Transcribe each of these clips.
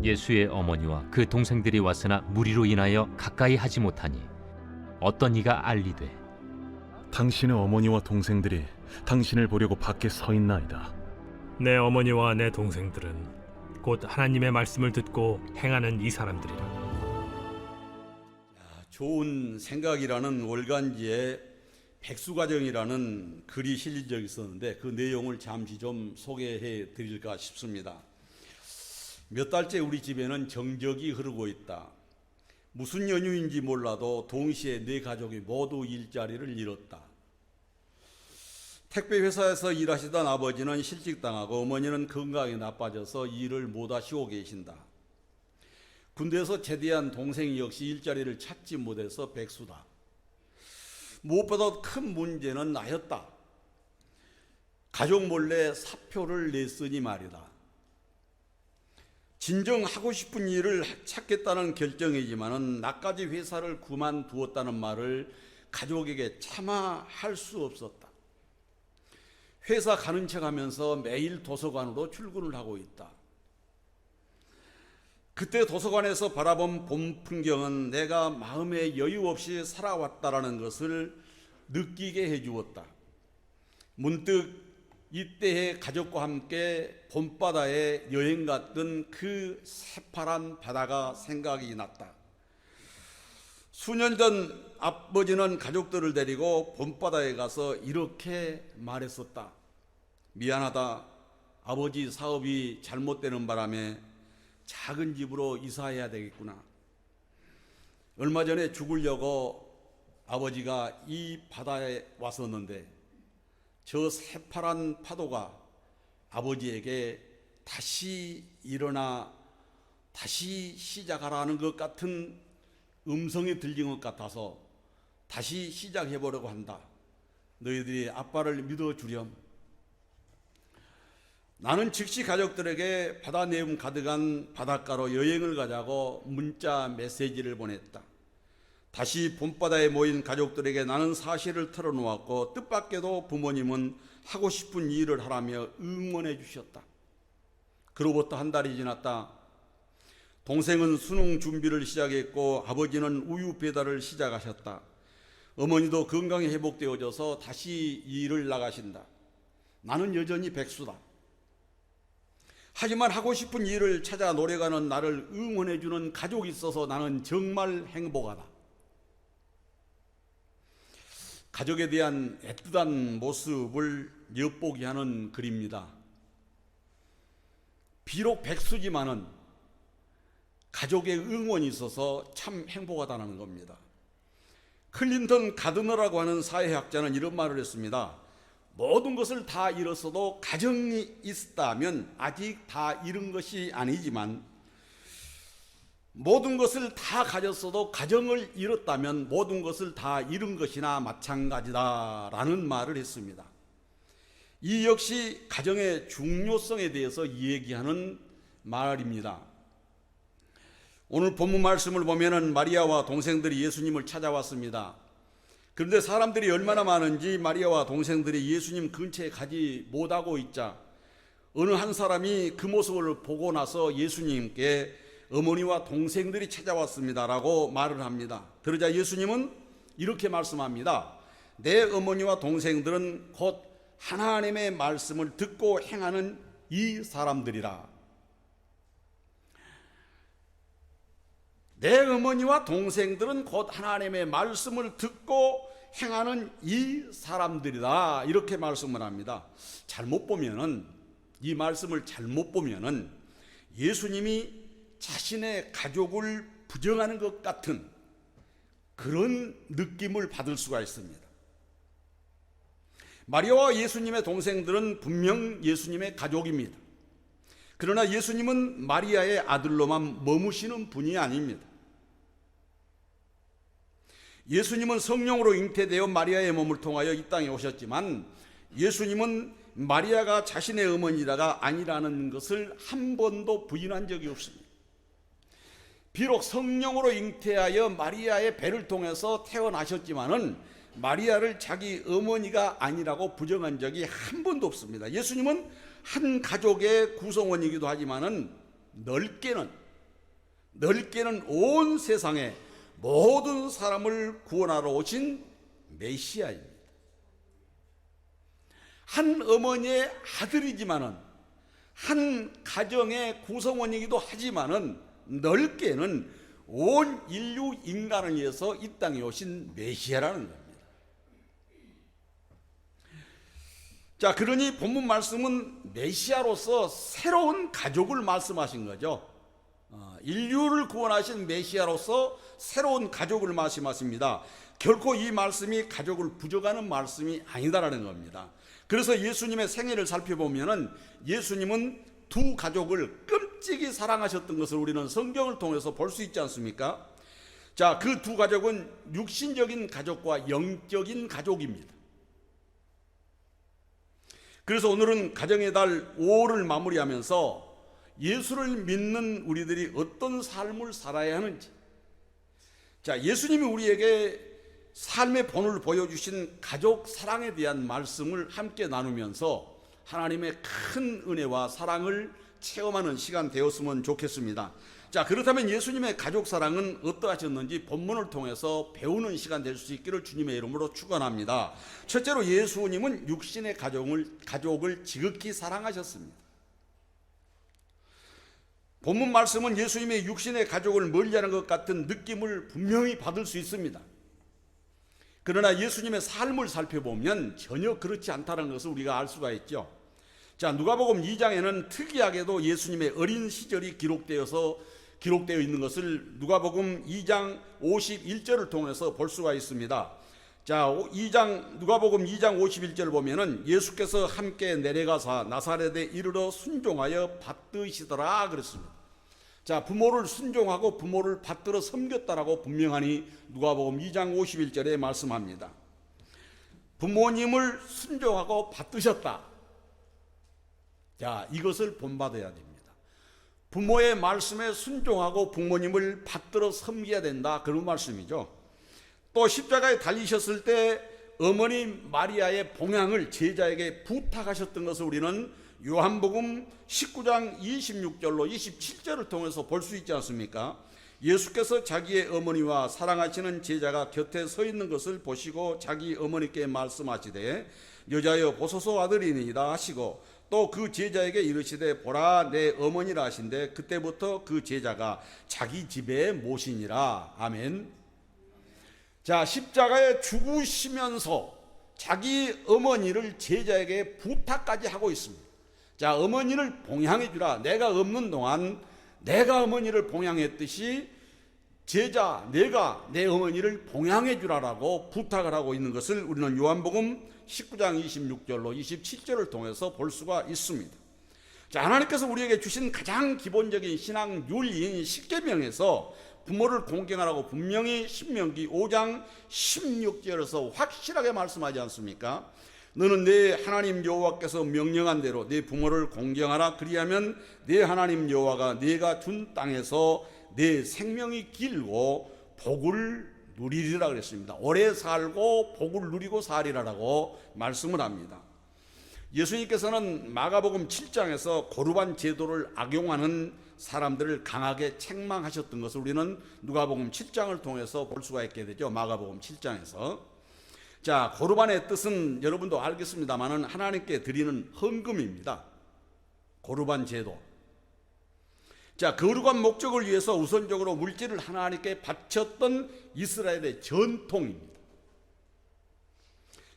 예수의 어머니와 그 동생들이 왔으나 무리로 인하여 가까이 하지 못하니 어떤 이가 알리되 당신의 어머니와 동생들이 당신을 보려고 밖에 서 있나이다. 내 어머니와 내 동생들은 곧 하나님의 말씀을 듣고 행하는 이 사람들이라. 좋은 생각이라는 월간지에 백수가정이라는 글이 실린 적이 있었는데 그 내용을 잠시 좀 소개해 드릴까 싶습니다. 몇 달째 우리 집에는 정적이 흐르고 있다. 무슨 연유인지 몰라도 동시에 네 가족이 모두 일자리를 잃었다. 택배 회사에서 일하시던 아버지는 실직당하고 어머니는 건강이 나빠져서 일을 못 하시고 계신다. 군대에서 제대한 동생 역시 일자리를 찾지 못해서 백수다. 무엇보다 큰 문제는 나였다. 가족 몰래 사표를 냈으니 말이다. 진정 하고 싶은 일을 찾겠다는 결정이지만은 나까지 회사를 그만두었다는 말을 가족에게 차마 할 수 없었다. 회사 가는 척하면서 매일 도서관으로 출근을 하고 있다. 그때 도서관에서 바라본 봄 풍경은 내가 마음에 여유 없이 살아왔다라는 것을 느끼게 해주었다. 문득 이때의 가족과 함께 봄바다에 여행 갔던 그 새파란 바다가 생각이 났다. 수년 전 아버지는 가족들을 데리고 봄바다에 가서 이렇게 말했었다. 미안하다. 아버지 사업이 잘못되는 바람에 작은 집으로 이사해야 되겠구나. 얼마 전에 죽으려고 아버지가 이 바다에 왔었는데 저 새파란 파도가 아버지에게 다시 일어나 다시 시작하라는 것 같은 음성이 들린 것 같아서 다시 시작해보려고 한다. 너희들이 아빠를 믿어주렴. 나는 즉시 가족들에게 바다 내음 가득한 바닷가로 여행을 가자고 문자 메시지를 보냈다. 다시 봄바다에 모인 가족들에게 나는 사실을 털어놓았고 뜻밖에도 부모님은 하고 싶은 일을 하라며 응원해 주셨다. 그로부터 한 달이 지났다. 동생은 수능 준비를 시작했고 아버지는 우유 배달을 시작하셨다. 어머니도 건강이 회복되어져서 다시 일을 나가신다. 나는 여전히 백수다. 하지만 하고 싶은 일을 찾아 노력하는 나를 응원해주는 가족이 있어서 나는 정말 행복하다. 가족에 대한 애틋한 모습을 엿보게 하는 글입니다. 비록 백수지만은 가족의 응원이 있어서 참 행복하다는 겁니다. 클린턴 가드너라고 하는 사회학자는 이런 말을 했습니다. 모든 것을 다 잃었어도 가정이 있다면 아직 다 잃은 것이 아니지만 모든 것을 다 가졌어도 가정을 잃었다면 모든 것을 다 잃은 것이나 마찬가지다라는 말을 했습니다. 이 역시 가정의 중요성에 대해서 얘기하는 말입니다. 오늘 본문 말씀을 보면은 마리아와 동생들이 예수님을 찾아왔습니다. 그런데 사람들이 얼마나 많은지 마리아와 동생들이 예수님 근처에 가지 못하고 있자 어느 한 사람이 그 모습을 보고 나서 예수님께 어머니와 동생들이 찾아왔습니다라고 말을 합니다. 그러자 예수님은 이렇게 말씀합니다. 내 어머니와 동생들은 곧 하나님의 말씀을 듣고 행하는 이 사람들이라. 내 어머니와 동생들은 곧 하나님의 말씀을 듣고 행하는 이 사람들이다. 이렇게 말씀을 합니다. 잘못 보면은 이 말씀을 잘못 보면은 예수님이 자신의 가족을 부정하는 것 같은 그런 느낌을 받을 수가 있습니다. 마리아와 예수님의 동생들은 분명 예수님의 가족입니다. 그러나 예수님은 마리아의 아들로만 머무시는 분이 아닙니다. 예수님은 성령으로 잉태되어 마리아의 몸을 통하여 이 땅에 오셨지만 예수님은 마리아가 자신의 어머니가 아니라는 것을 한 번도 부인한 적이 없습니다. 비록 성령으로 잉태하여 마리아의 배를 통해서 태어나셨지만은 마리아를 자기 어머니가 아니라고 부정한 적이 한 번도 없습니다. 예수님은 한 가족의 구성원이기도 하지만은 넓게는 넓게는 온 세상의 모든 사람을 구원하러 오신 메시아입니다. 한 어머니의 아들이지만은, 한 가정의 구성원이기도 하지만은, 넓게는 온 인류 인간을 위해서 이 땅에 오신 메시아라는 겁니다. 자, 그러니 본문 말씀은 메시아로서 새로운 가족을 말씀하신 거죠. 인류를 구원하신 메시아로서 새로운 가족을 말씀하십니다. 결코 이 말씀이 가족을 부정하는 말씀이 아니다라는 겁니다. 그래서 예수님의 생애를 살펴보면은 예수님은 두 가족을 끔찍이 사랑하셨던 것을 우리는 성경을 통해서 볼 수 있지 않습니까? 자, 그 두 가족은 육신적인 가족과 영적인 가족입니다. 그래서 오늘은 가정의 달 5월을 마무리하면서 예수를 믿는 우리들이 어떤 삶을 살아야 하는지, 자, 예수님이 우리에게 삶의 본을 보여주신 가족 사랑에 대한 말씀을 함께 나누면서 하나님의 큰 은혜와 사랑을 체험하는 시간 되었으면 좋겠습니다. 자, 그렇다면 예수님의 가족 사랑은 어떠하셨는지 본문을 통해서 배우는 시간 될 수 있기를 주님의 이름으로 축원합니다. 첫째로 예수님은 육신의 가족을 지극히 사랑하셨습니다. 본문 말씀은 예수님의 육신의 가족을 멀리하는 것 같은 느낌을 분명히 받을 수 있습니다. 그러나 예수님의 삶을 살펴보면 전혀 그렇지 않다는 것을 우리가 알 수가 있죠. 자, 누가복음 2장에는 특이하게도 예수님의 어린 시절이 기록되어 있는 것을 누가복음 2장 51절을 통해서 볼 수가 있습니다. 자, 누가복음 2장 51절을 보면은 예수께서 함께 내려가사 나사렛에 이르러 순종하여 받드시더라 그랬습니다. 자, 부모를 순종하고 부모를 받들어 섬겼다라고 분명하니 누가복음 2장 51절에 말씀합니다. 부모님을 순종하고 받드셨다. 자, 이것을 본받아야 됩니다. 부모의 말씀에 순종하고 부모님을 받들어 섬겨야 된다, 그런 말씀이죠. 또 십자가에 달리셨을 때 어머니 마리아의 봉양을 제자에게 부탁하셨던 것을 우리는 요한복음 19장 26절로 27절을 통해서 볼 수 있지 않습니까? 예수께서 자기의 어머니와 사랑하시는 제자가 곁에 서 있는 것을 보시고 자기 어머니께 말씀하시되 여자여 보소서 아들이니이다 하시고 또 그 제자에게 이르시되 보라 내 어머니라 하신데 그때부터 그 제자가 자기 집에 모시니라. 아멘. 자, 십자가에 죽으시면서 자기 어머니를 제자에게 부탁까지 하고 있습니다. 자, 어머니를 봉양해 주라. 내가 없는 동안 내가 어머니를 봉양했듯이 제자 내가 내 어머니를 봉양해 주라라고 부탁을 하고 있는 것을 우리는 요한복음 19장 26절로 27절을 통해서 볼 수가 있습니다. 자, 하나님께서 우리에게 주신 가장 기본적인 신앙 윤리인 십계명에서 부모를 공경하라고 분명히 신명기 5장 16절에서 확실하게 말씀하지 않습니까? 너는 내 하나님 여호와께서 명령한 대로 내 부모를 공경하라. 그리하면 내 하나님 여호와가 네가 준 땅에서 내 생명이 길고 복을 누리리라 그랬습니다. 오래 살고 복을 누리고 살리라라고 말씀을 합니다. 예수님께서는 마가복음 7장에서 고르반 제도를 악용하는 사람들을 강하게 책망하셨던 것을 우리는 누가복음 7장을 통해서 볼 수가 있게 되죠. 마가복음 7장에서. 자, 고르반의 뜻은 여러분도 알겠습니다만은 하나님께 드리는 헌금입니다. 고르반 제도. 자, 거룩한 목적을 위해서 우선적으로 물질을 하나님께 바쳤던 이스라엘의 전통입니다.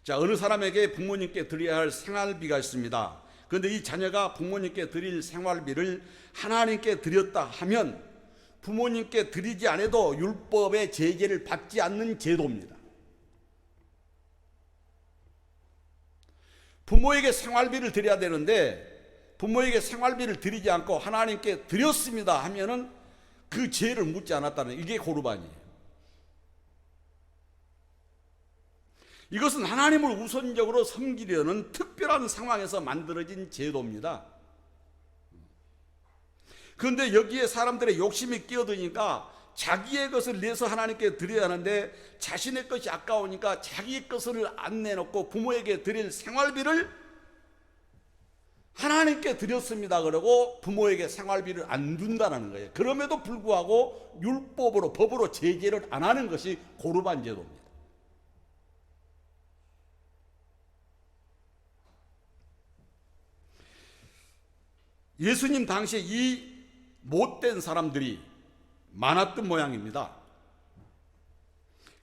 자, 어느 사람에게 부모님께 드려야 할 생활비가 있습니다. 그런데 이 자녀가 부모님께 드릴 생활비를 하나님께 드렸다 하면 부모님께 드리지 않아도 율법의 제재를 받지 않는 제도입니다. 부모에게 생활비를 드려야 되는데 부모에게 생활비를 드리지 않고 하나님께 드렸습니다 하면은 그 죄를 묻지 않았다는, 이게 고르반이에요. 이것은 하나님을 우선적으로 섬기려는 특별한 상황에서 만들어진 제도입니다. 그런데 여기에 사람들의 욕심이 끼어드니까 자기의 것을 내서 하나님께 드려야 하는데 자신의 것이 아까우니까 자기의 것을 안 내놓고 부모에게 드릴 생활비를 하나님께 드렸습니다 그러고 부모에게 생활비를 안 준다는 거예요. 그럼에도 불구하고 율법으로 법으로 제재를 안 하는 것이 고르반 제도입니다. 예수님 당시에 이 못된 사람들이 많았던 모양입니다.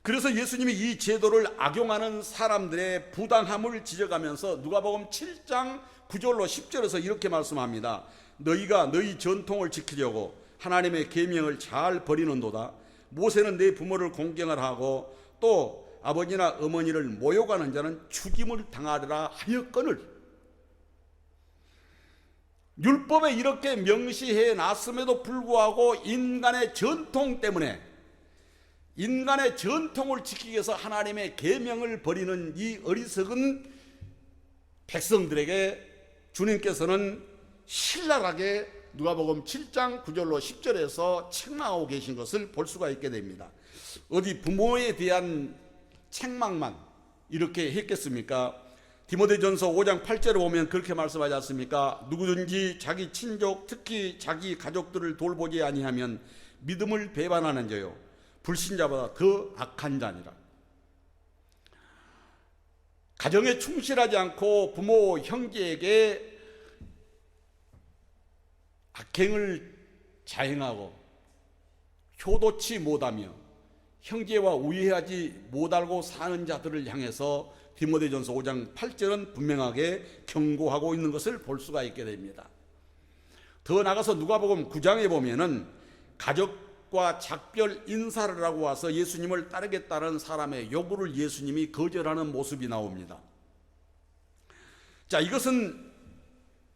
그래서 예수님이 이 제도를 악용하는 사람들의 부당함을 지적하면서 누가복음 7장 9절로 10절에서 이렇게 말씀합니다. 너희가 너희 전통을 지키려고 하나님의 계명을 잘 버리는도다. 모세는 내 부모를 공경을 하고 또 아버지나 어머니를 모욕하는 자는 죽임을 당하리라 하였거늘. 율법에 이렇게 명시해 놨음에도 불구하고 인간의 전통 때문에, 인간의 전통을 지키기 위해서 하나님의 계명을 버리는 이 어리석은 백성들에게 주님께서는 신랄하게 누가복음 7장 9절로 10절에서 책망하고 계신 것을 볼 수가 있게 됩니다. 어디 부모에 대한 책망만 이렇게 했겠습니까? 디모데전서 5장 8절에 보면 그렇게 말씀하지 않습니까? 누구든지 자기 친족, 특히 자기 가족들을 돌보지 아니하면 믿음을 배반하는 자요 불신자보다 더 악한 자니라. 가정에 충실하지 않고 부모, 형제에게 악행을 자행하고 효도치 못하며 형제와 우애하지 못하고 사는 자들을 향해서 디모데전서 5장 8절은 분명하게 경고하고 있는 것을 볼 수가 있게 됩니다. 더 나가서 누가복음 9장에 보면은 가족과 작별 인사를 하고 와서 예수님을 따르겠다는 사람의 요구를 예수님이 거절하는 모습이 나옵니다. 자, 이것은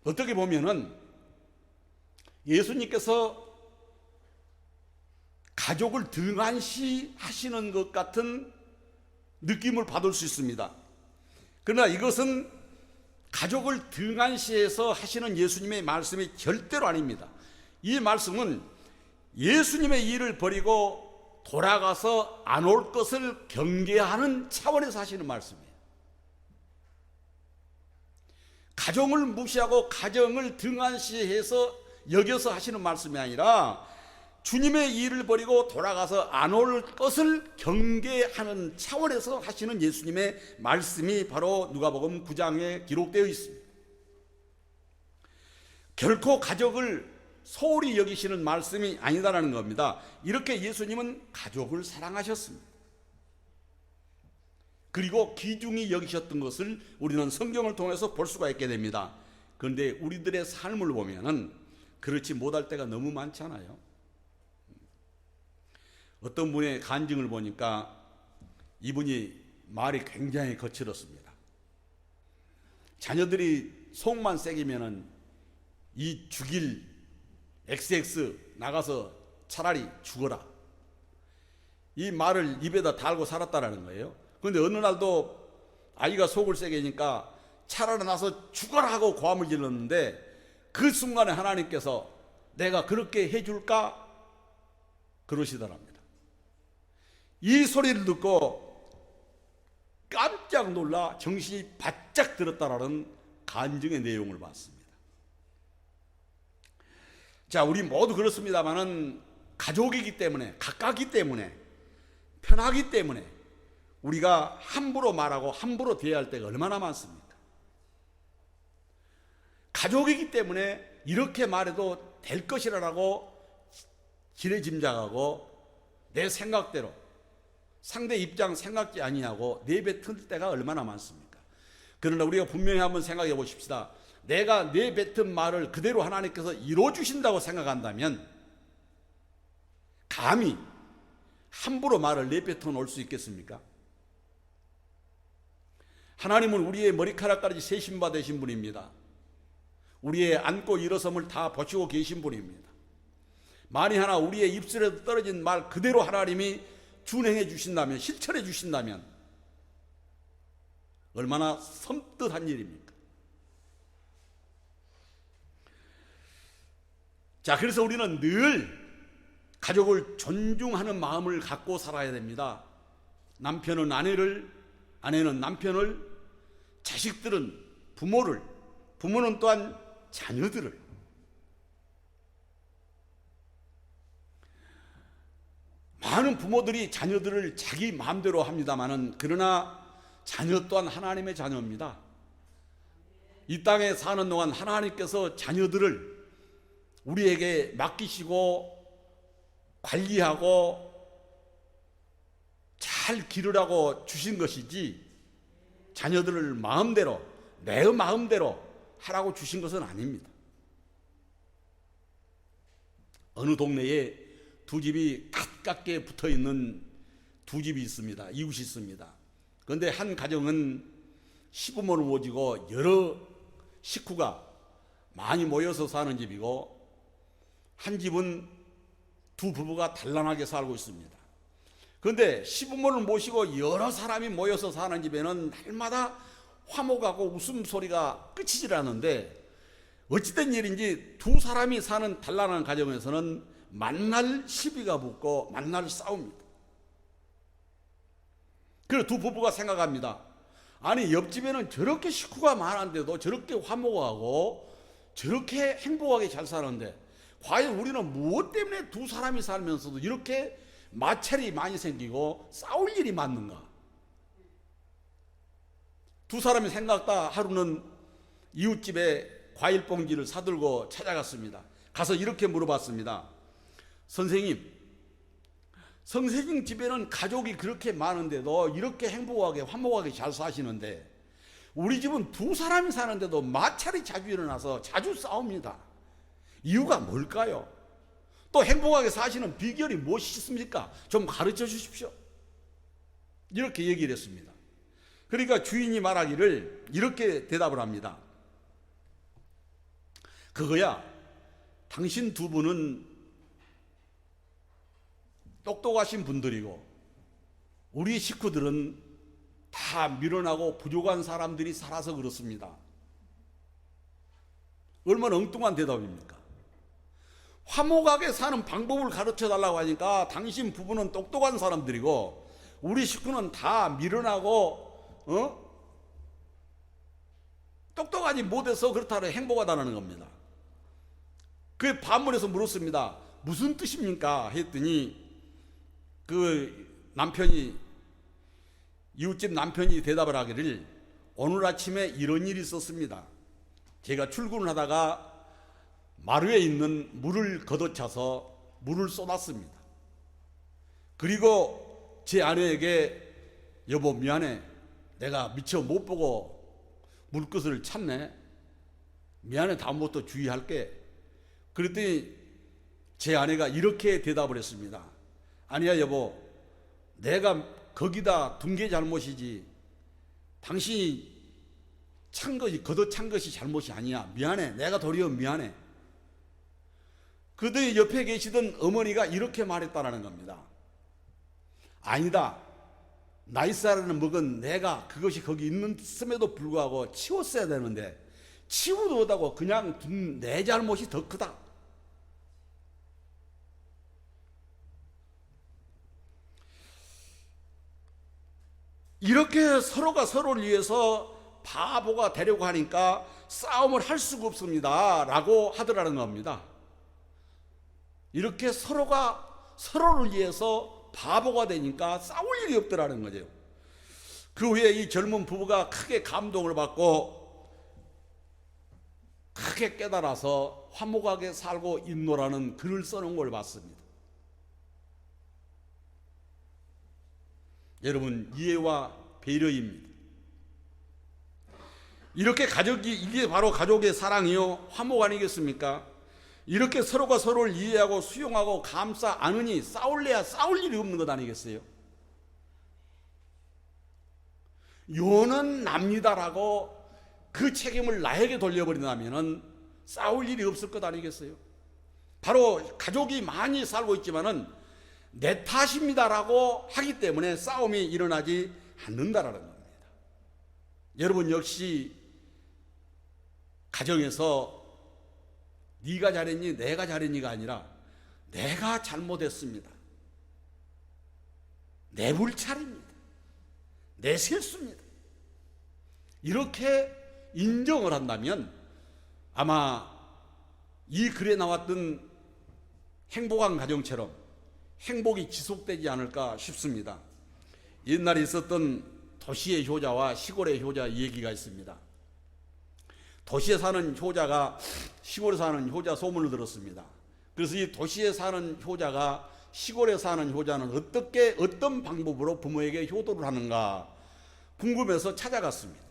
어떻게 보면은 예수님께서 가족을 등한시 하시는 것 같은 느낌을 받을 수 있습니다. 그러나 이것은 가족을 등한시해서 하시는 예수님의 말씀이 절대로 아닙니다. 이 말씀은 예수님의 일을 버리고 돌아가서 안 올 것을 경계하는 차원에서 하시는 말씀이에요. 가정을 무시하고 가정을 등한시해서 여겨서 하시는 말씀이 아니라 주님의 일을 버리고 돌아가서 안 올 것을 경계하는 차원에서 하시는 예수님의 말씀이 바로 누가복음 9장에 기록되어 있습니다. 결코 가족을 소홀히 여기시는 말씀이 아니다라는 겁니다. 이렇게 예수님은 가족을 사랑하셨습니다. 그리고 귀중히 여기셨던 것을 우리는 성경을 통해서 볼 수가 있게 됩니다. 그런데 우리들의 삶을 보면은 그렇지 못할 때가 너무 많잖아요. 어떤 분의 간증을 보니까 이분이 말이 굉장히 거칠었습니다. 자녀들이 속만 새기면은 이 죽일 XX 나가서 차라리 죽어라, 이 말을 입에다 달고 살았다라는 거예요. 그런데 어느 날도 아이가 속을 새기니까 차라리 나서 죽어라 하고 고함을 질렀는데 그 순간에 하나님께서 내가 그렇게 해줄까 그러시더랍니다. 이 소리를 듣고 깜짝 놀라 정신이 바짝 들었다라는 간증의 내용을 봤습니다. 자, 우리 모두 그렇습니다만은 가족이기 때문에, 가깝기 때문에, 편하기 때문에 우리가 함부로 말하고 함부로 대할 때가 얼마나 많습니까? 가족이기 때문에 이렇게 말해도 될 것이라고 지레짐작하고 내 생각대로 상대 입장 생각지 아니하고 내뱉을 때가 얼마나 많습니까? 그러나 우리가 분명히 한번 생각해 보십시다. 내가 내뱉은 말을 그대로 하나님께서 이루어주신다고 생각한다면 감히 함부로 말을 내뱉어 놓을 수 있겠습니까? 하나님은 우리의 머리카락까지 세신 바 되신 분입니다. 우리의 앉고 일어섬을 다 보시고 계신 분입니다. 만일 하나 우리의 입술에서 떨어진 말 그대로 하나님이 준행해 주신다면, 실천해 주신다면 얼마나 섬뜩한 일입니까? 자, 그래서 우리는 늘 가족을 존중하는 마음을 갖고 살아야 됩니다. 남편은 아내를, 아내는 남편을, 자식들은 부모를, 부모는 또한 자녀들을. 많은 부모들이 자녀들을 자기 마음대로 합니다마는, 그러나 자녀 또한 하나님의 자녀입니다. 이 땅에 사는 동안 하나님께서 자녀들을 우리에게 맡기시고 관리하고 잘 기르라고 주신 것이지, 자녀들을 마음대로, 내 마음대로 하라고 주신 것은 아닙니다. 어느 동네에 두 집이 가깝게 붙어 있는 두 집이 있습니다. 이웃이 있습니다. 그런데 한 가정은 시부모를 모시고 여러 식구가 많이 모여서 사는 집이고, 한 집은 두 부부가 단란하게 살고 있습니다. 그런데 시부모를 모시고 여러 사람이 모여서 사는 집에는 날마다 화목하고 웃음소리가 끝이질 않는데, 어찌된 일인지 두 사람이 사는 단란한 가정에서는 만날 시비가 붙고 만날 싸웁니다. 그래서 두 부부가 생각합니다. 아니, 옆집에는 저렇게 식구가 많은데도 저렇게 화목하고 저렇게 행복하게 잘 사는데, 과연 우리는 무엇 때문에 두 사람이 살면서도 이렇게 마찰이 많이 생기고 싸울 일이 많는가? 두 사람이 생각다 하루는 이웃집에 과일 봉지를 사들고 찾아갔습니다. 가서 이렇게 물어봤습니다. 선생님 집에는 가족이 그렇게 많은데도 이렇게 행복하게 화목하게 잘 사시는데, 우리 집은 두 사람이 사는데도 마찰이 자주 일어나서 자주 싸웁니다. 이유가 뭘까요? 또 행복하게 사시는 비결이 무엇이 있습니까? 좀 가르쳐 주십시오. 이렇게 얘기를 했습니다. 그러니까 주인이 말하기를 이렇게 대답을 합니다. 그거야, 당신 두 분은 똑똑하신 분들이고 우리 식구들은 다 미련하고 부족한 사람들이 살아서 그렇습니다. 얼마나 엉뚱한 대답입니까? 화목하게 사는 방법을 가르쳐 달라고 하니까 당신 부부는 똑똑한 사람들이고 우리 식구는 다 미련하고 똑똑하지 못해서 그렇다고 행복하다는 겁니다. 그 반문에서 물었습니다. 무슨 뜻입니까? 했더니 그 남편이, 이웃집 남편이 대답을 하기를, 오늘 아침에 이런 일이 있었습니다. 제가 출근을 하다가 마루에 있는 물을 걷어차서 물을 쏟았습니다. 그리고 제 아내에게 여보 미안해, 내가 미처 못 보고 물끝을 찼네, 미안해, 다음부터 주의할게. 그랬더니 제 아내가 이렇게 대답을 했습니다. 아니야 여보, 내가 거기다 둔 게 잘못이지 당신이 찬 것이, 걷어찬 것이 잘못이 아니야. 미안해, 내가 도리어 미안해. 그들이 옆에 계시던 어머니가 이렇게 말했다라는 겁니다. 아니다, 나이살을 먹은 내가 그것이 거기 있음에도 불구하고 치웠어야 되는데 치우도 못하고 그냥 둔 내 잘못이 더 크다. 이렇게 서로가 서로를 위해서 바보가 되려고 하니까 싸움을 할 수가 없습니다 라고 하더라는 겁니다. 이렇게 서로가 서로를 위해서 바보가 되니까 싸울 일이 없더라는 거죠. 그 후에 이 젊은 부부가 크게 감동을 받고 크게 깨달아서 화목하게 살고 있노라는 글을 써놓은 걸 봤습니다. 여러분, 이해와 배려입니다. 이렇게 가족이, 이게 바로 가족의 사랑이요 화목 아니겠습니까? 이렇게 서로가 서로를 이해하고 수용하고 감싸 안으니 싸울래야 싸울 일이 없는 것 아니겠어요? 요는 납니다라고 그 책임을 나에게 돌려버린다면 싸울 일이 없을 것 아니겠어요? 바로 가족이 많이 살고 있지만은 내 탓입니다라고 하기 때문에 싸움이 일어나지 않는다라는 겁니다. 여러분 역시 가정에서 네가 잘했니 내가 잘했니가 아니라 내가 잘못했습니다, 내 불찰입니다, 내 실수입니다, 이렇게 인정을 한다면 아마 이 글에 나왔던 행복한 가정처럼 행복이 지속되지 않을까 싶습니다. 옛날에 있었던 도시의 효자와 시골의 효자 얘기가 있습니다. 도시에 사는 효자가 시골에 사는 효자 소문을 들었습니다. 그래서 이 도시에 사는 효자가 시골에 사는 효자는 어떤 방법으로 부모에게 효도를 하는가 궁금해서 찾아갔습니다.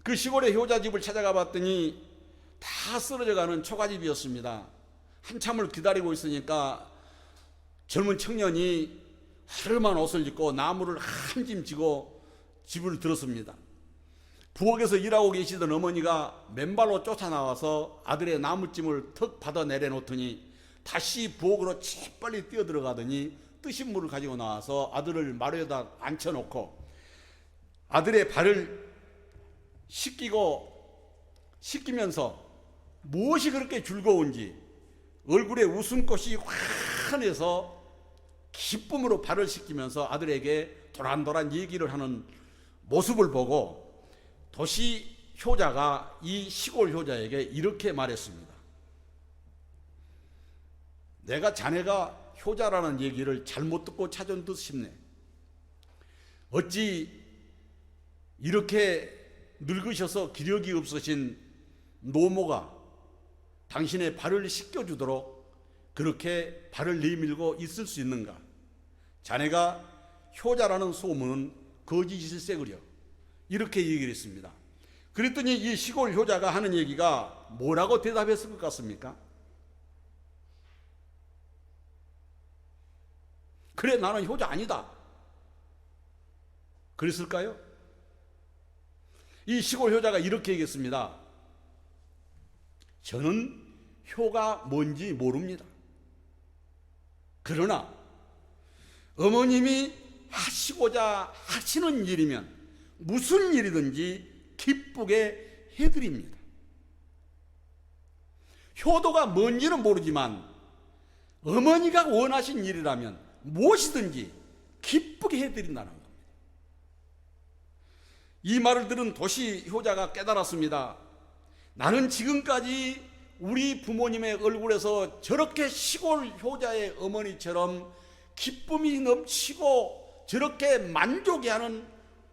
그 시골의 효자 집을 찾아가 봤더니 다 쓰러져가는 초가집이었습니다. 한참을 기다리고 있으니까 젊은 청년이 하늘만 옷을 입고 나무를 한 짐 지고 집을 들었습니다. 부엌에서 일하고 계시던 어머니가 맨발로 쫓아나와서 아들의 나무찜을 턱 받아 내려놓더니 다시 부엌으로 재빨리 뛰어들어가더니 뜨신 물을 가지고 나와서 아들을 마루에다 앉혀놓고 아들의 발을 씻기면서 무엇이 그렇게 즐거운지 얼굴에 웃음꽃이 환해서 기쁨으로 발을 씻기면서 아들에게 도란도란 얘기를 하는 모습을 보고 도시 효자가 이 시골 효자에게 이렇게 말했습니다. 내가 자네가 효자라는 얘기를 잘못 듣고 찾은 듯 싶네. 어찌 이렇게 늙으셔서 기력이 없으신 노모가 당신의 발을 씻겨주도록 그렇게 발을 내밀고 있을 수 있는가? 자네가 효자라는 소문은 거짓일세그려. 이렇게 얘기를 했습니다. 그랬더니 이 시골 효자가 하는 얘기가 뭐라고 대답했을 것 같습니까? 그래, 나는 효자 아니다. 그랬을까요? 이 시골 효자가 이렇게 얘기했습니다. 저는 효가 뭔지 모릅니다. 그러나 어머님이 하시고자 하시는 일이면 무슨 일이든지 기쁘게 해드립니다. 효도가 뭔지는 모르지만 어머니가 원하신 일이라면 무엇이든지 기쁘게 해드린다는 겁니다. 이 말을 들은 도시 효자가 깨달았습니다. 나는 지금까지 우리 부모님의 얼굴에서 저렇게 시골 효자의 어머니처럼 기쁨이 넘치고 저렇게 만족해 하는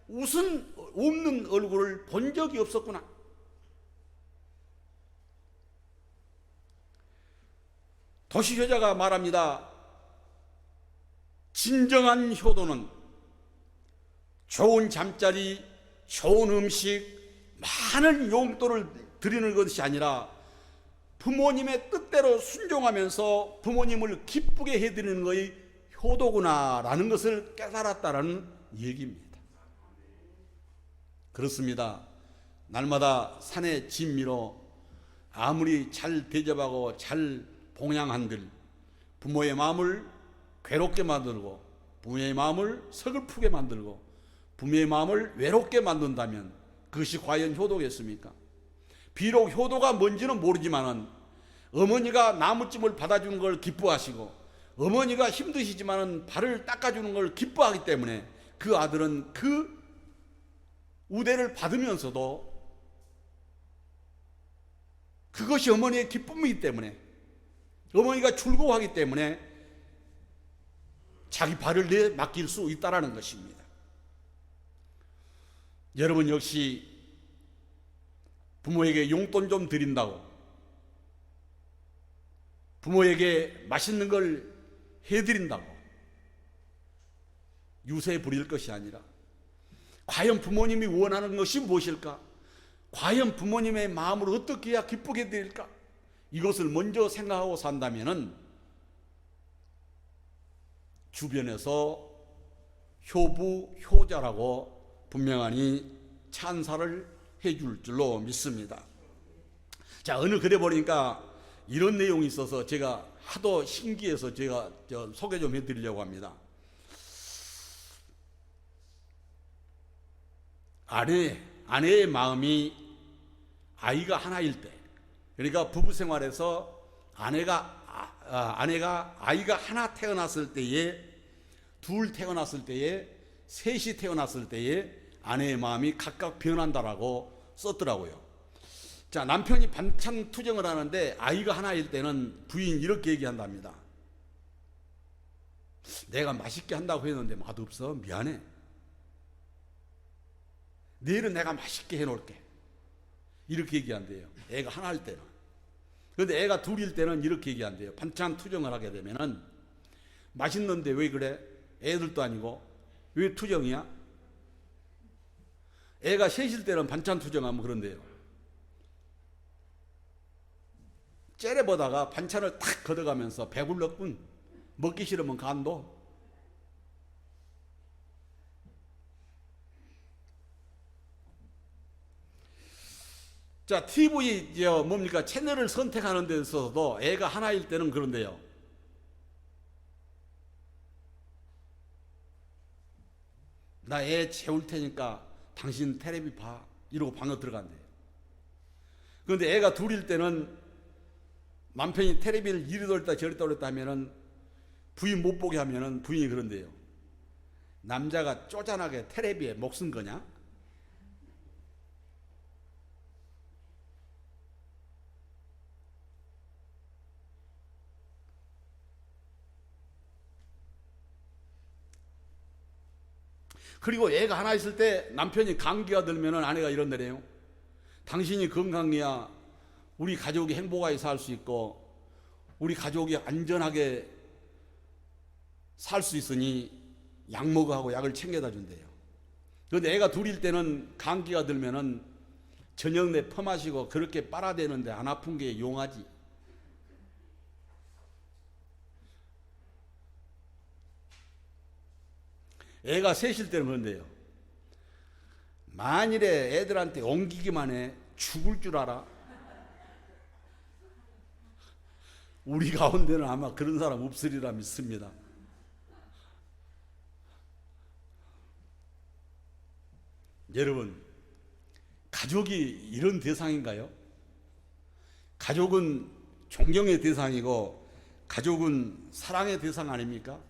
웃음 없는 얼굴을 본 적이 없었구나. 도시 효자가 말합니다. 진정한 효도는 좋은 잠자리, 좋은 음식, 많은 용돈을 드리는 것이 아니라 부모님의 뜻대로 순종하면서 부모님을 기쁘게 해드리는 것이 효도구나라는 것을 깨달았다는 얘기입니다. 그렇습니다. 날마다 산에 짐 밀어 아무리 잘 대접하고 잘 봉양한들 부모의 마음을 괴롭게 만들고 부모의 마음을 서글프게 만들고 부모의 마음을 외롭게 만든다면 그것이 과연 효도겠습니까? 비록 효도가 뭔지는 모르지만은 어머니가 나무찜을 받아주는 걸 기뻐하시고 어머니가 힘드시지만은 발을 닦아주는 걸 기뻐하기 때문에 그 아들은 그 우대를 받으면서도 그것이 어머니의 기쁨이기 때문에 어머니가 즐거워하기 때문에 자기 발을 내 맡길 수 있다라는 것입니다. 여러분 역시 부모에게 용돈 좀 드린다고 부모에게 맛있는 걸 해드린다고 유세 부릴 것이 아니라 과연 부모님이 원하는 것이 무엇일까? 과연 부모님의 마음을 어떻게 해야 기쁘게 해드릴까? 이것을 먼저 생각하고 산다면은 주변에서 효부, 효자라고 분명하니 찬사를 해줄 줄로 믿습니다. 자, 어느 글에 보니까 이런 내용이 있어서 제가 하도 신기해서 제가 소개 좀 해드리려고 합니다. 아내의 마음이 아이가 하나일 때, 그러니까 부부 생활에서 아내가 아이가 하나 태어났을 때에, 둘 태어났을 때에, 셋이 태어났을 때에 아내의 마음이 각각 변한다라고 썼더라고요. 자, 남편이 반찬 투정을 하는데 아이가 하나일 때는 부인이 이렇게 얘기한답니다. 내가 맛있게 한다고 했는데 맛없어. 미안해. 내일은 내가 맛있게 해놓을게. 이렇게 얘기한대요. 애가 하나일 때는. 그런데 애가 둘일 때는 이렇게 얘기한대요. 반찬 투정을 하게 되면은 맛있는데 왜 그래? 애들도 아니고 왜 투정이야? 애가 셋일 때는 반찬 투정하면 그런데요. 째려보다가 반찬을 탁 걷어가면서 배불렀군. 먹기 싫으면 간도. 자, TV 뭡니까? 채널을 선택하는 데 있어서도 애가 하나일 때는 그런데요. 나 애 재울 테니까 당신 텔레비 봐. 이러고 방에 들어간대요. 그런데 애가 둘일 때는 남편이 텔레비를 이리 돌렸다 저리 돌렸다 하면은 부인 못 보게 하면은 부인이 그런데요. 남자가 쪼잔하게 텔레비에 목 쓴 거냐? 그리고 애가 하나 있을 때 남편이 감기가 들면은 아내가 이런다네요. 당신이 건강해야 우리 가족이 행복하게 살 수 있고 우리 가족이 안전하게 살 수 있으니 약 먹어하고 약을 챙겨다 준대요. 그런데 애가 둘일 때는 감기가 들면은 저녁 내 퍼마시고 그렇게 빨아대는데 안 아픈 게 용하지. 애가 셋일 때는 그런데요. 만일에 애들한테 옮기기만 해 죽을 줄 알아. 우리 가운데는 아마 그런 사람 없으리라 믿습니다. 여러분, 가족이 이런 대상인가요? 가족은 존경의 대상이고 가족은 사랑의 대상 아닙니까?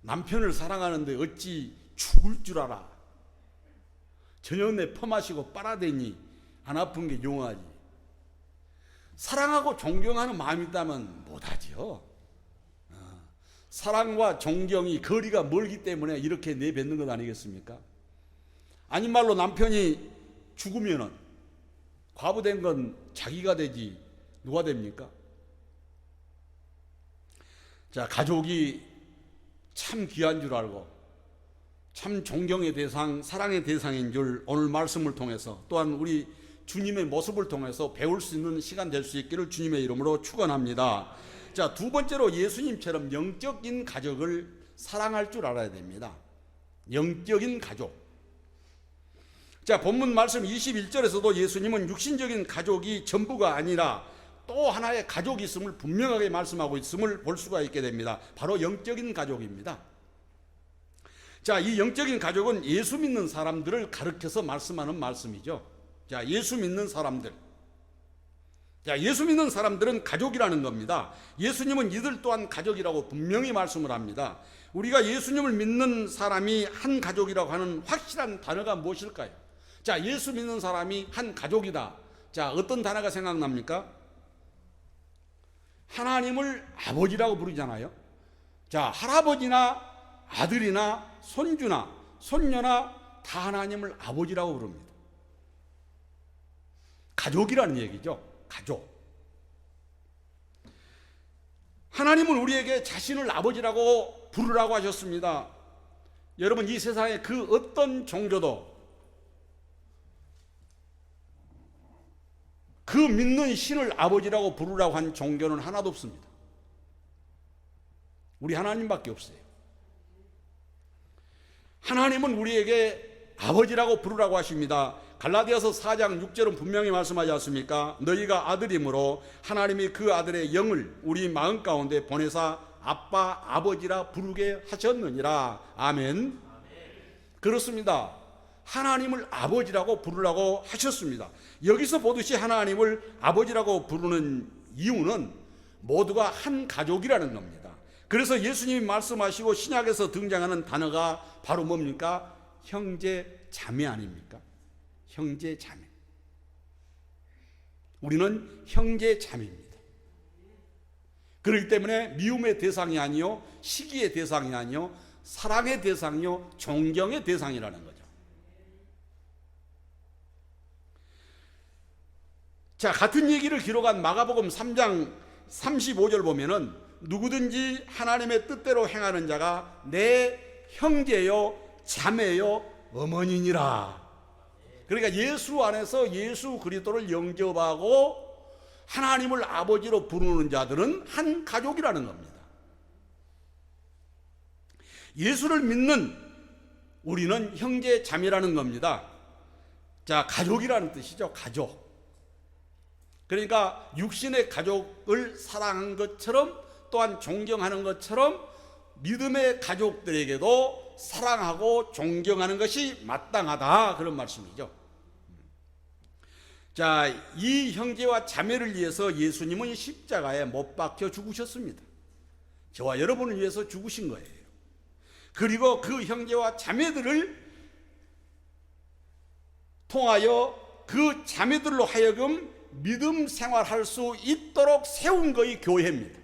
남편을 사랑하는데 어찌 죽을 줄 알아. 저녁 내 퍼마시고 빨아대니 안 아픈 게 용하지. 사랑하고 존경하는 마음이 있다면 못하지요. 사랑과 존경이 거리가 멀기 때문에 이렇게 내뱉는 것 아니겠습니까? 아닌 말로 남편이 죽으면은 과부된 건 자기가 되지 누가 됩니까? 자, 가족이 참 귀한 줄 알고 참 존경의 대상, 사랑의 대상인 줄 오늘 말씀을 통해서 또한 우리 주님의 모습을 통해서 배울 수 있는 시간 될 수 있기를 주님의 이름으로 축원합니다. 자, 두 번째로 예수님처럼 영적인 가족을 사랑할 줄 알아야 됩니다. 영적인 가족. 자, 본문 말씀 21절에서도 예수님은 육신적인 가족이 전부가 아니라 또 하나의 가족이 있음을 분명하게 말씀하고 있음을 볼 수가 있게 됩니다. 바로 영적인 가족입니다. 자, 이 영적인 가족은 예수 믿는 사람들을 가르쳐서 말씀하는 말씀이죠. 자, 예수 믿는 사람들. 자, 예수 믿는 사람들은 가족이라는 겁니다. 예수님은 이들 또한 가족이라고 분명히 말씀을 합니다. 우리가 예수님을 믿는 사람이 한 가족이라고 하는 확실한 단어가 무엇일까요? 자, 예수 믿는 사람이 한 가족이다. 자, 어떤 단어가 생각납니까? 하나님을 아버지라고 부르잖아요. 자, 할아버지나 아들이나 손주나 손녀나 다 하나님을 아버지라고 부릅니다. 가족이라는 얘기죠. 가족. 하나님은 우리에게 자신을 아버지라고 부르라고 하셨습니다. 여러분, 이 세상에 그 어떤 종교도 그 믿는 신을 아버지라고 부르라고 한 종교는 하나도 없습니다. 우리 하나님밖에 없어요. 하나님은 우리에게 아버지라고 부르라고 하십니다. 갈라디아서 4장 6절은 분명히 말씀하지 않습니까? 너희가 아들이므로 하나님이 그 아들의 영을 우리 마음 가운데 보내사 아빠 아버지라 부르게 하셨느니라. 아멘. 그렇습니다. 하나님을 아버지라고 부르라고 하셨습니다. 여기서 보듯이 하나님을 아버지라고 부르는 이유는 모두가 한 가족이라는 겁니다. 그래서 예수님이 말씀하시고 신약에서 등장하는 단어가 바로 뭡니까? 형제 자매 아닙니까? 형제 자매. 우리는 형제 자매입니다. 그렇기 때문에 미움의 대상이 아니요, 시기의 대상이 아니요, 사랑의 대상이요, 존경의 대상이라는 거죠. 자, 같은 얘기를 기록한 마가복음 3장 35절 보면은 누구든지 하나님의 뜻대로 행하는 자가 내 형제요, 자매요, 어머니니라. 그러니까 예수 안에서 예수 그리스도를 영접하고 하나님을 아버지로 부르는 자들은 한 가족이라는 겁니다. 예수를 믿는 우리는 형제 자매라는 겁니다. 자, 가족이라는 뜻이죠. 가족. 그러니까 육신의 가족을 사랑한 것처럼 또한 존경하는 것처럼 믿음의 가족들에게도 사랑하고 존경하는 것이 마땅하다, 그런 말씀이죠. 자, 이 형제와 자매를 위해서 예수님은 십자가에 못 박혀 죽으셨습니다. 저와 여러분을 위해서 죽으신 거예요. 그리고 그 형제와 자매들을 통하여 그 자매들로 하여금 믿음 생활할 수 있도록 세운 것이 교회입니다.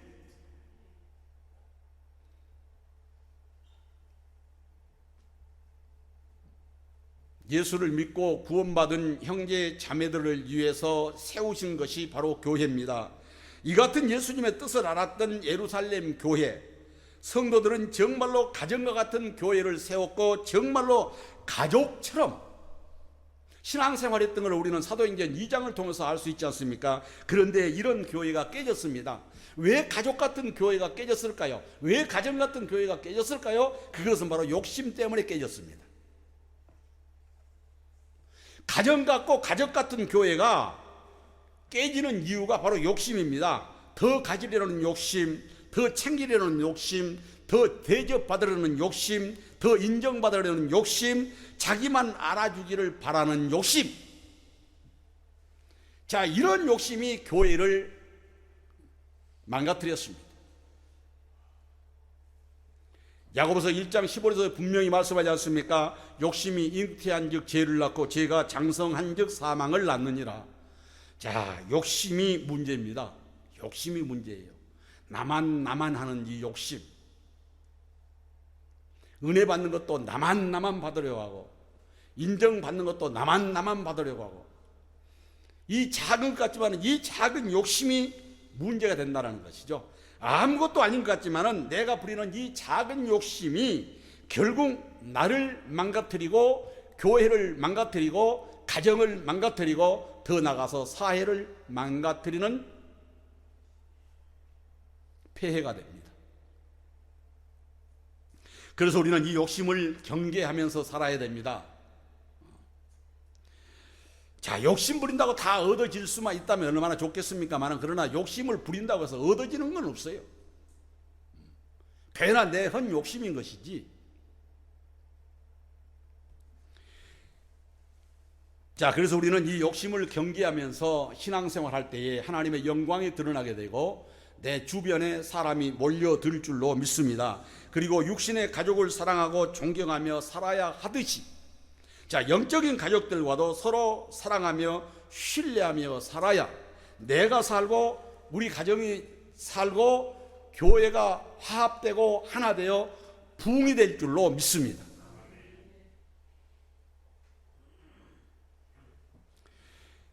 예수를 믿고 구원받은 형제 자매들을 위해서 세우신 것이 바로 교회입니다. 이 같은 예수님의 뜻을 알았던 예루살렘 교회, 성도들은 정말로 가정과 같은 교회를 세웠고 정말로 가족처럼 신앙생활했던 걸 우리는 사도행전 2장을 통해서 알 수 있지 않습니까? 그런데 이런 교회가 깨졌습니다. 왜 가족 같은 교회가 깨졌을까요? 왜 가정 같은 교회가 깨졌을까요? 그것은 바로 욕심 때문에 깨졌습니다. 가정 같고 가족 같은 교회가 깨지는 이유가 바로 욕심입니다. 더 가지려는 욕심, 더 챙기려는 욕심, 더 대접받으려는 욕심, 더 인정받으려는 욕심, 자기만 알아주기를 바라는 욕심. 자, 이런 욕심이 교회를 망가뜨렸습니다. 야고보서 1장 15절에서 분명히 말씀하지 않습니까? 욕심이 잉태한 즉 죄를 낳고 죄가 장성한 즉 사망을 낳느니라. 자, 욕심이 문제입니다. 욕심이 문제예요. 나만 하는 이 욕심. 은혜 받는 것도 나만 받으려고 하고, 인정받는 것도 나만 받으려고 하고, 이 작은 것 같지만 이 작은 욕심이 문제가 된다는 것이죠. 아무것도 아닌 것 같지만은 내가 부리는 이 작은 욕심이 결국 나를 망가뜨리고 교회를 망가뜨리고 가정을 망가뜨리고 더 나가서 사회를 망가뜨리는 폐해가 됩니다. 그래서 우리는 이 욕심을 경계하면서 살아야 됩니다. 자, 욕심 부린다고 다 얻어질 수만 있다면 얼마나 좋겠습니까만, 그러나 욕심을 부린다고 해서 얻어지는 건 없어요. 괜나 내 헌 욕심인 것이지. 자, 그래서 우리는 이 욕심을 경계하면서 신앙생활 할 때에 하나님의 영광이 드러나게 되고 내 주변에 사람이 몰려들 줄로 믿습니다. 그리고 육신의 가족을 사랑하고 존경하며 살아야 하듯이, 자, 영적인 가족들과도 서로 사랑하며 신뢰하며 살아야 내가 살고 우리 가정이 살고 교회가 화합되고 하나 되어 부흥이 될 줄로 믿습니다.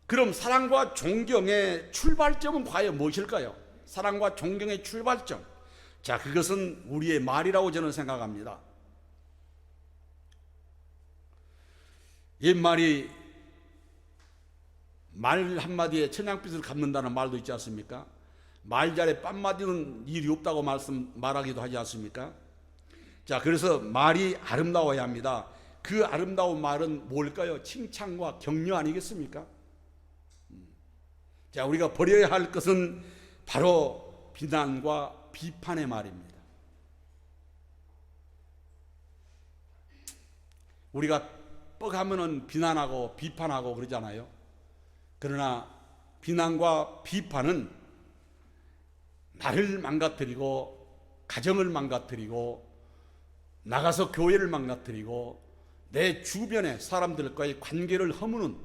그럼 사랑과 존경의 출발점은 과연 무엇일까요? 사랑과 존경의 출발점. 자, 그것은 우리의 말이라고 저는 생각합니다. 옛말이 말 한마디에 천냥빚을 갚는다는 말도 있지 않습니까? 말 잘에 빤마디는 일이 없다고 말하기도 하지 않습니까? 자, 그래서 말이 아름다워야 합니다. 그 아름다운 말은 뭘까요? 칭찬과 격려 아니겠습니까? 자, 우리가 버려야 할 것은 바로 비난과 비판의 말입니다. 우리가 뻑하면은 비난하고 비판하고 그러잖아요. 그러나 비난과 비판은 나를 망가뜨리고 가정을 망가뜨리고 나가서 교회를 망가뜨리고 내 주변의 사람들과의 관계를 허무는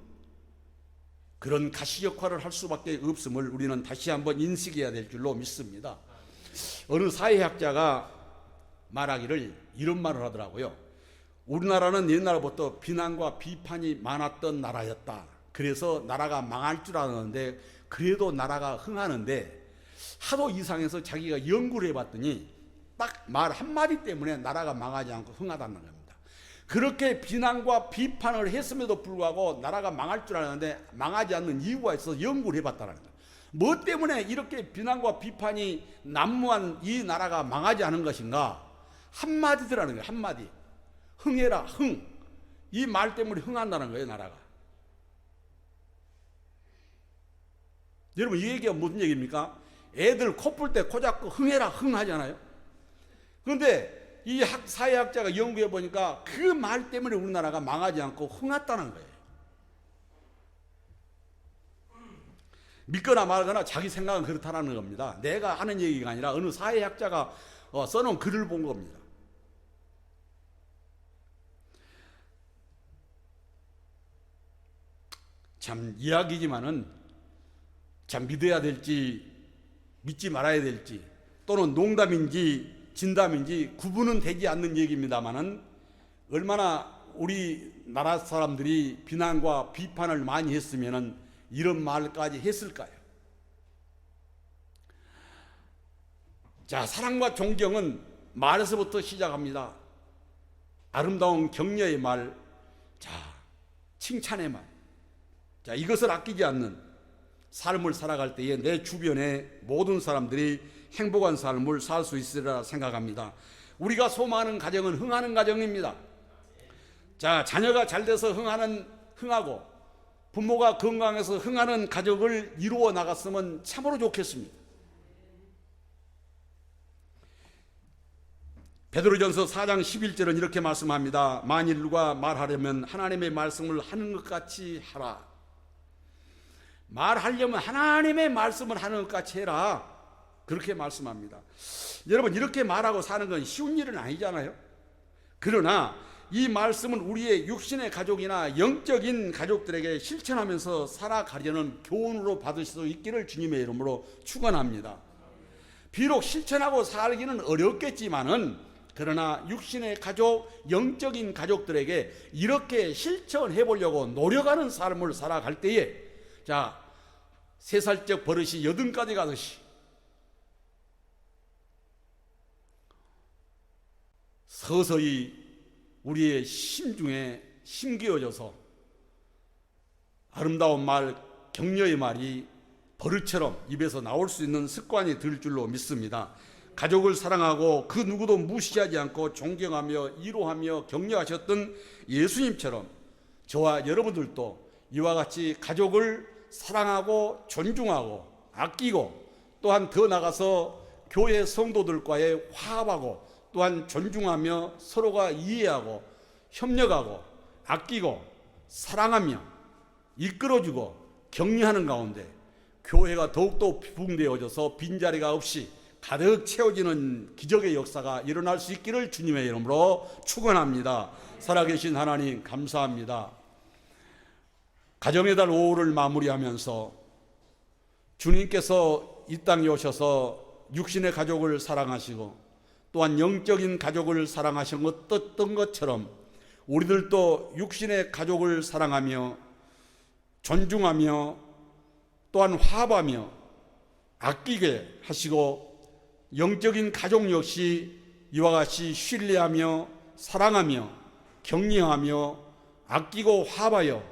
그런 가시 역할을 할 수밖에 없음을 우리는 다시 한번 인식해야 될 줄로 믿습니다. 어느 사회학자가 말하기를 이런 말을 하더라고요. 우리나라는 옛날부터 비난과 비판이 많았던 나라였다. 그래서 나라가 망할 줄 알았는데 그래도 나라가 흥하는데 하도 이상해서 자기가 연구를 해봤더니 딱 말 한마디 때문에 나라가 망하지 않고 흥하다는 겁니다. 그렇게 비난과 비판을 했음에도 불구하고 나라가 망할 줄 알았는데 망하지 않는 이유가 있어서 연구를 해봤다는 거예요. 뭐 때문에 이렇게 비난과 비판이 난무한 이 나라가 망하지 않은 것인가? 한마디더라는 거예요. 한마디. 흥해라, 흥. 이 말 때문에 흥한다는 거예요, 나라가. 여러분, 이 얘기가 무슨 얘기입니까? 애들 코 풀 때 코 잡고 흥해라, 흥 하잖아요. 그런데 이 사회학자가 연구해 보니까 그 말 때문에 우리나라가 망하지 않고 흥했다는 거예요. 믿거나 말거나 자기 생각은 그렇다는 겁니다. 내가 하는 얘기가 아니라 어느 사회학자가 써놓은 글을 본 겁니다. 참 이야기지만은 참 믿어야 될지 믿지 말아야 될지 또는 농담인지 진담인지 구분은 되지 않는 얘기입니다만은 얼마나 우리나라 사람들이 비난과 비판을 많이 했으면은 이런 말까지 했을까요? 자, 사랑과 존경은 말에서부터 시작합니다. 아름다운 격려의 말, 자, 칭찬의 말. 자, 이것을 아끼지 않는 삶을 살아갈 때에 내 주변의 모든 사람들이 행복한 삶을 살 수 있으리라 생각합니다. 우리가 소망하는 가정은 흥하는 가정입니다. 자, 자녀가 잘 돼서 흥하고 부모가 건강해서 흥하는 가족을 이루어 나갔으면 참으로 좋겠습니다. 베드로전서 4장 11절은 이렇게 말씀합니다. 만일 누가 말하려면 하나님의 말씀을 하는 것 같이 하라. 말하려면 하나님의 말씀을 하는 것 같이 해라. 그렇게 말씀합니다. 여러분, 이렇게 말하고 사는 건 쉬운 일은 아니잖아요. 그러나 이 말씀은 우리의 육신의 가족이나 영적인 가족들에게 실천하면서 살아가려는 교훈으로 받을 수 있기를 주님의 이름으로 축원합니다. 비록 실천하고 살기는 어렵겠지만은 그러나 육신의 가족, 영적인 가족들에게 이렇게 실천해 보려고 노력하는 삶을 살아갈 때에 자, 3살적 버릇이 80까지 가듯이 서서히 우리의 심중에 심겨져서 아름다운 말, 격려의 말이 버릇처럼 입에서 나올 수 있는 습관이 들 줄로 믿습니다. 가족을 사랑하고 그 누구도 무시하지 않고 존경하며 이로하며 격려하셨던 예수님처럼 저와 여러분들도 이와 같이 가족을 사랑하고 존중하고 아끼고 또한 더 나아가서 교회 성도들과의 화합하고 또한 존중하며 서로가 이해하고 협력하고 아끼고 사랑하며 이끌어주고 격려하는 가운데 교회가 더욱더 부흥되어져서 빈자리가 없이 가득 채워지는 기적의 역사가 일어날 수 있기를 주님의 이름으로 축원합니다. 살아계신 하나님 감사합니다. 가정의 달 5호를 마무리하면서 주님께서 이 땅에 오셔서 육신의 가족을 사랑하시고 또한 영적인 가족을 사랑하셨던 것처럼 우리들도 육신의 가족을 사랑하며 존중하며 또한 화합하며 아끼게 하시고 영적인 가족 역시 이와 같이 신뢰하며 사랑하며 격려하며 아끼고 화합하여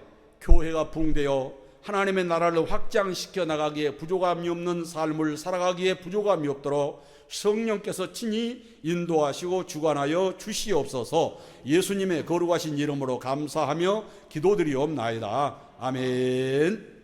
교회가 부흥되어 하나님의 나라를 확장시켜 나가기에 부족함이 없는 삶을 살아가기에 부족함이 없도록 성령께서 친히 인도하시고 주관하여 주시옵소서. 예수님의 거룩하신 이름으로 감사하며 기도드리옵나이다. 아멘.